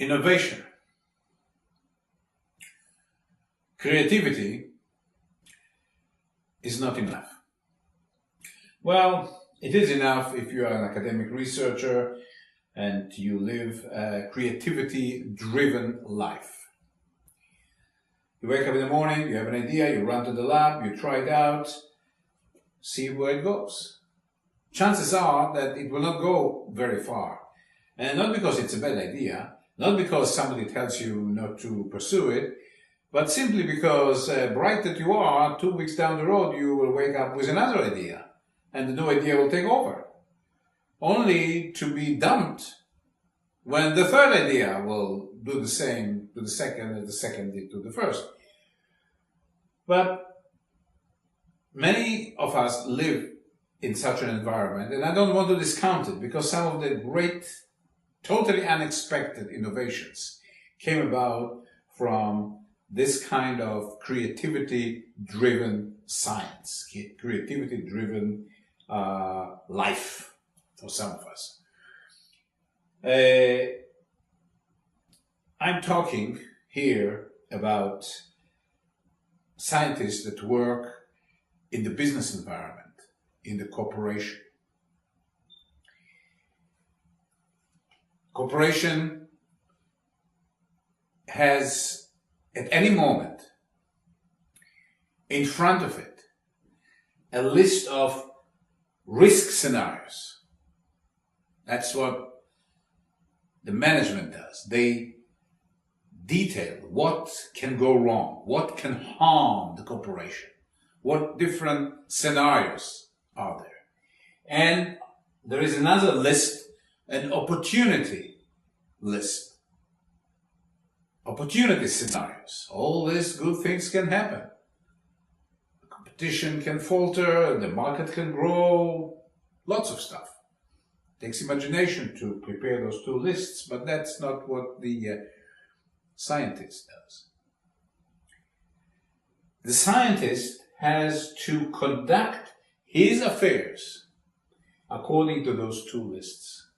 Innovation, creativity is not enough. Well, it is enough if you are an academic researcher and you live a creativity-driven life. You wake up in the morning, you have an idea, you run to the lab, you try it out, see where it goes. Chances are that it will not go very far. And not because it's a bad idea, not because somebody tells you not to pursue it, but simply because, bright that you are, 2 weeks down the road you will wake up with another idea, and the new idea will take over, only to be dumped when the third idea will do the same to the second as the second did to the first. But many of us live in such an environment, and I don't want to discount it, because some of the great, totally unexpected innovations came about from this kind of creativity-driven science, creativity-driven life for some of us. I'm talking here about scientists that work in the business environment, in the corporation. Corporation has, at any moment, in front of it, a list of risk scenarios. That's what the management does. They detail what can go wrong, what can harm the corporation, what different scenarios are there. And there is another list, an opportunity list. Opportunity scenarios. All these good things can happen. The competition can falter, the market can grow, lots of stuff. It takes imagination to prepare those two lists, but that's not what the scientist does. The scientist has to conduct his affairs according to those two lists.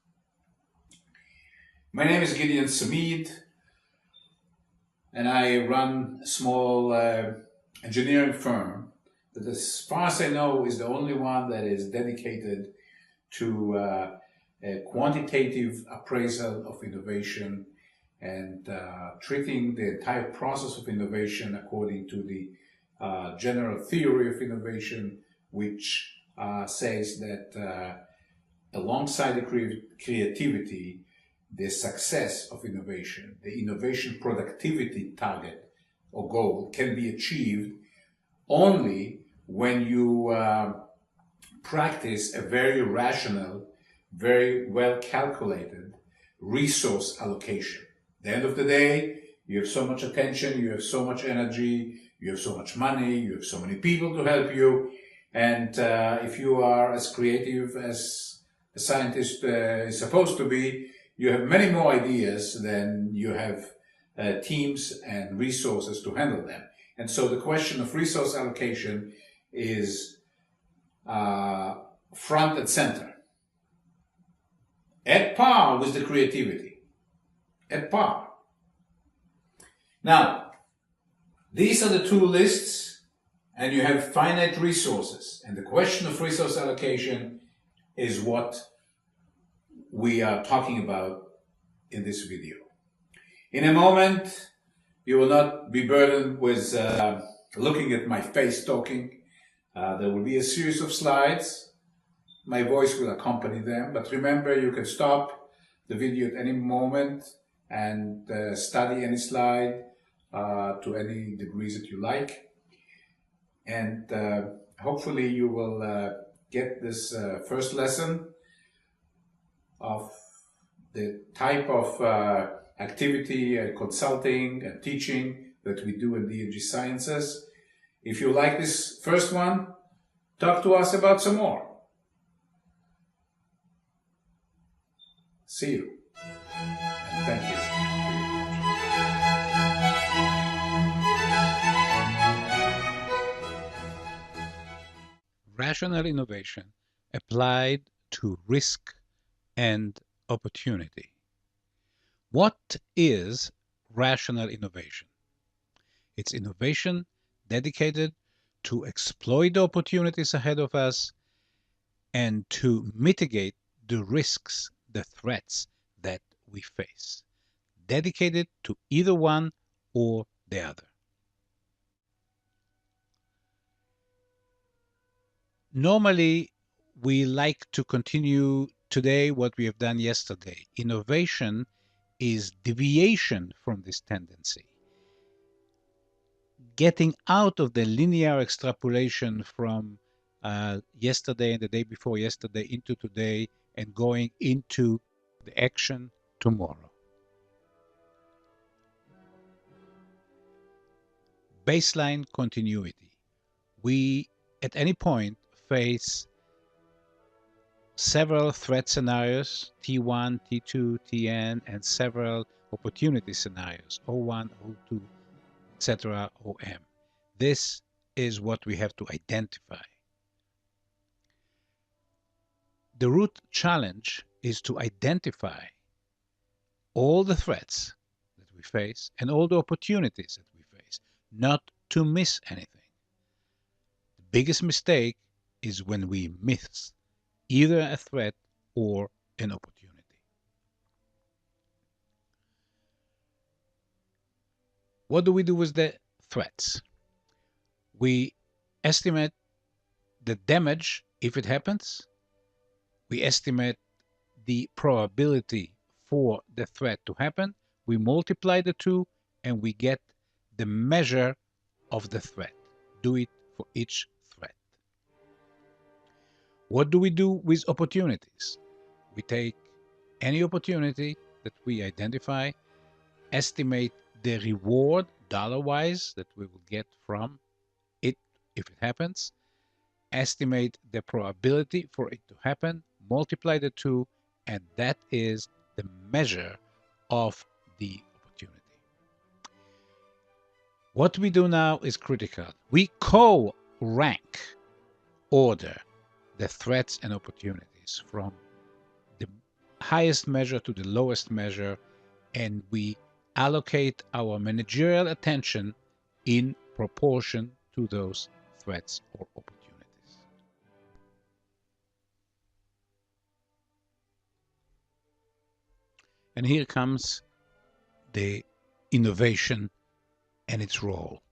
My name is Gideon Samid, and I run a small engineering firm that, as far as I know, is the only one that is dedicated to a quantitative appraisal of innovation and treating the entire process of innovation according to the general theory of innovation, which says that alongside the creativity, the success of innovation, the innovation productivity target or goal can be achieved only when you practice a very rational, very well calculated resource allocation. At the end of the day, you have so much attention, you have so much energy, you have so much money, you have so many people to help you, and if you are as creative as a scientist is supposed to be, you have many more ideas than you have teams and resources to handle them. And so the question of resource allocation is front and center, at par with the creativity, at par. Now, these are the two lists, and you have finite resources. And the question of resource allocation is what we are talking about in this video. In a moment, you will not be burdened with looking at my face talking. There will be a series of slides. My voice will accompany them, but remember, you can stop the video at any moment and study any slide to any degrees that you like. And hopefully you will get this first lesson of the type of activity, consulting and teaching that we do in D&G Sciences. If you like this first one, talk to us about some more. See you, and thank you. Rational innovation applied to risk and opportunity. What is rational innovation? It's innovation dedicated to exploit the opportunities ahead of us and to mitigate the risks, the threats that we face, dedicated to either one or the other. Normally, we like to continue today what we have done yesterday. Innovation is deviation from this tendency, getting out of the linear extrapolation from yesterday and the day before yesterday into today and going into the action tomorrow. Baseline continuity. We, at any point, face several threat scenarios, T1, T2, Tn, and several opportunity scenarios, O1, O2, etc., OM. This is what we have to identify. The root challenge is to identify all the threats that we face and all the opportunities that we face, not to miss anything. The biggest mistake is when we miss either a threat or an opportunity. What do we do with the threats? We estimate the damage if it happens. We estimate the probability for the threat to happen. We multiply the two and we get the measure of the threat. Do it for each threat. What do we do with opportunities? We take any opportunity that we identify, estimate the reward dollar-wise that we will get from it if it happens, estimate the probability for it to happen, multiply the two, and that is the measure of the opportunity. What we do now is critical. We co-rank order the threats and opportunities from the highest measure to the lowest measure, and we allocate our managerial attention in proportion to those threats or opportunities. And here comes the innovation and its role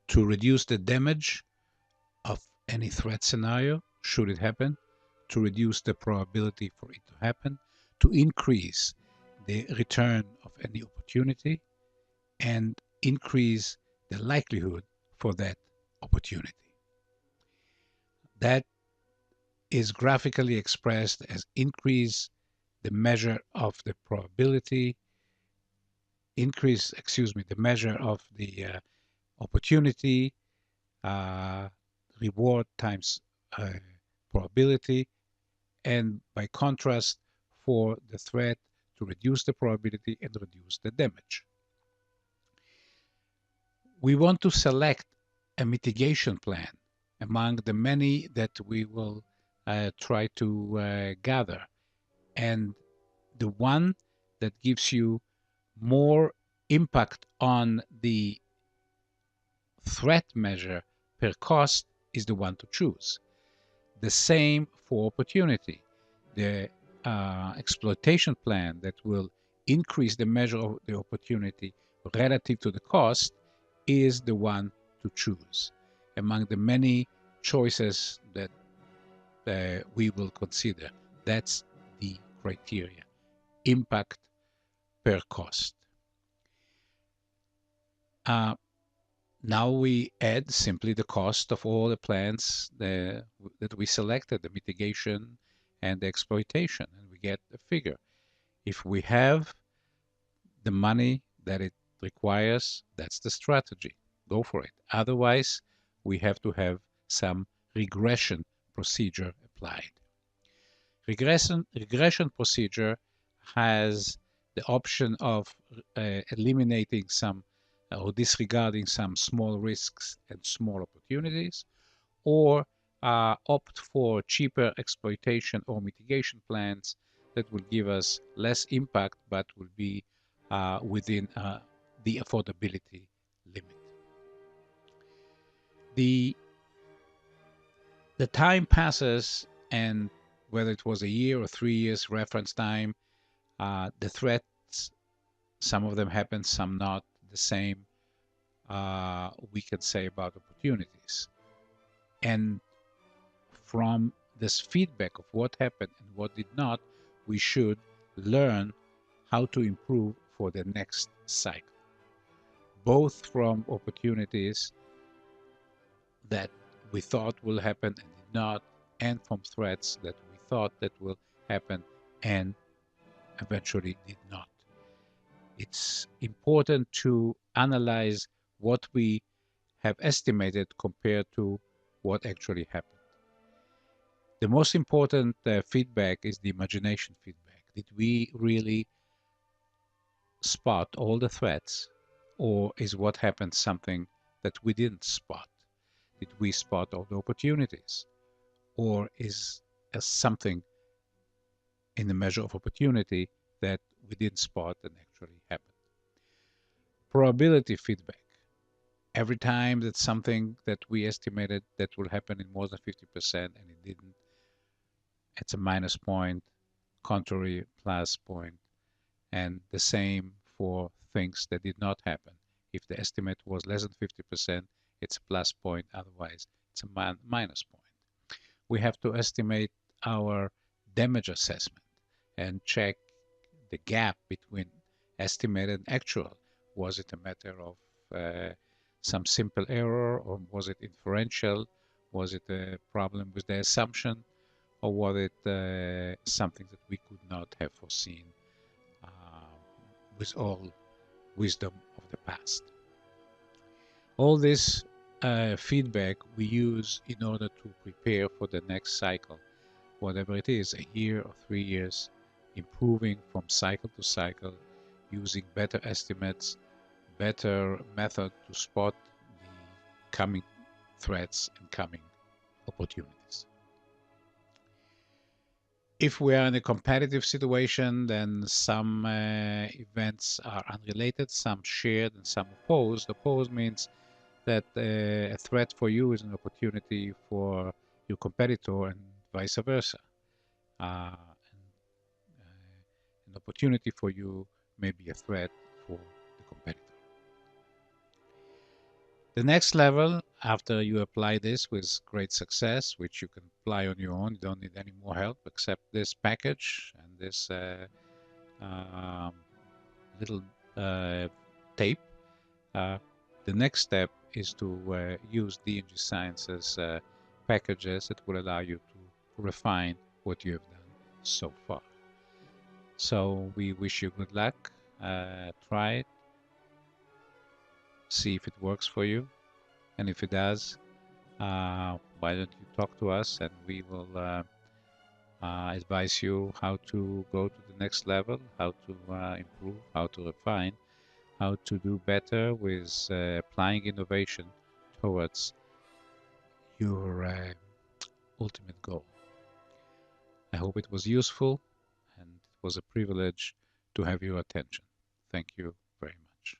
to reduce the damage of any threat scenario, should it happen, to reduce the probability for it to happen, to increase the return of any opportunity, and increase the likelihood for that opportunity. That is graphically expressed as increase the measure of the probability, the measure of the opportunity, reward times probability, and by contrast for the threat to reduce the probability and reduce the damage. We want to select a mitigation plan among the many that we will try to gather, and the one that gives you more impact on the threat measure per cost is the one to choose. The same for opportunity. The exploitation plan that will increase the measure of the opportunity relative to the cost is the one to choose among the many choices that we will consider. That's the criteria. Impact per cost. Now we add simply the cost of all the plans that we selected, the mitigation and the exploitation, and we get a figure. If we have the money that it requires, that's the strategy. Go for it. Otherwise, we have to have some regression procedure applied. Regression procedure has the option of eliminating some or disregarding some small risks and small opportunities, or opt for cheaper exploitation or mitigation plans that will give us less impact but will be within the affordability limit. The time passes, and whether it was a year or 3 years reference time, the threats, some of them happen, some not. The same we can say about opportunities. And from this feedback of what happened and what did not, we should learn how to improve for the next cycle, both from opportunities that we thought will happen and did not, and from threats that we thought that will happen and eventually did not. It's important to analyze what we have estimated compared to what actually happened. The most important feedback is the imagination feedback. Did we really spot all the threats, or is what happened something that we didn't spot? Did we spot all the opportunities, or is something in the measure of opportunity that we didn't spot and actually happened? Probability feedback. Every time that something that we estimated that will happen in more than 50% and it didn't, it's a minus point, contrary plus point, and the same for things that did not happen. If the estimate was less than 50%, it's a plus point, otherwise it's a minus point. We have to estimate our damage assessment and check the gap between estimated and actual. Was it a matter of some simple error, or was it inferential? Was it a problem with the assumption, or was it something that we could not have foreseen with all wisdom of the past? All this feedback we use in order to prepare for the next cycle, whatever it is, a year or 3 years, improving from cycle to cycle, using better estimates, better method to spot the coming threats and coming opportunities. If we are in a competitive situation, then some events are unrelated, some shared, and some opposed. Opposed means that a threat for you is an opportunity for your competitor, and vice versa. An opportunity for you may be a threat for the competitor. The next level, after you apply this with great success, which you can apply on your own, you don't need any more help except this package and this little tape. The next step is to use D&G Science's packages that will allow you to refine what you have done so far. So we wish you good luck. Try it. See if it works for you. And if it does, why don't you talk to us, and we will advise you how to go to the next level, how to improve, how to refine, how to do better with applying innovation towards your ultimate goal. I hope it was useful, and it was a privilege to have your attention. Thank you very much.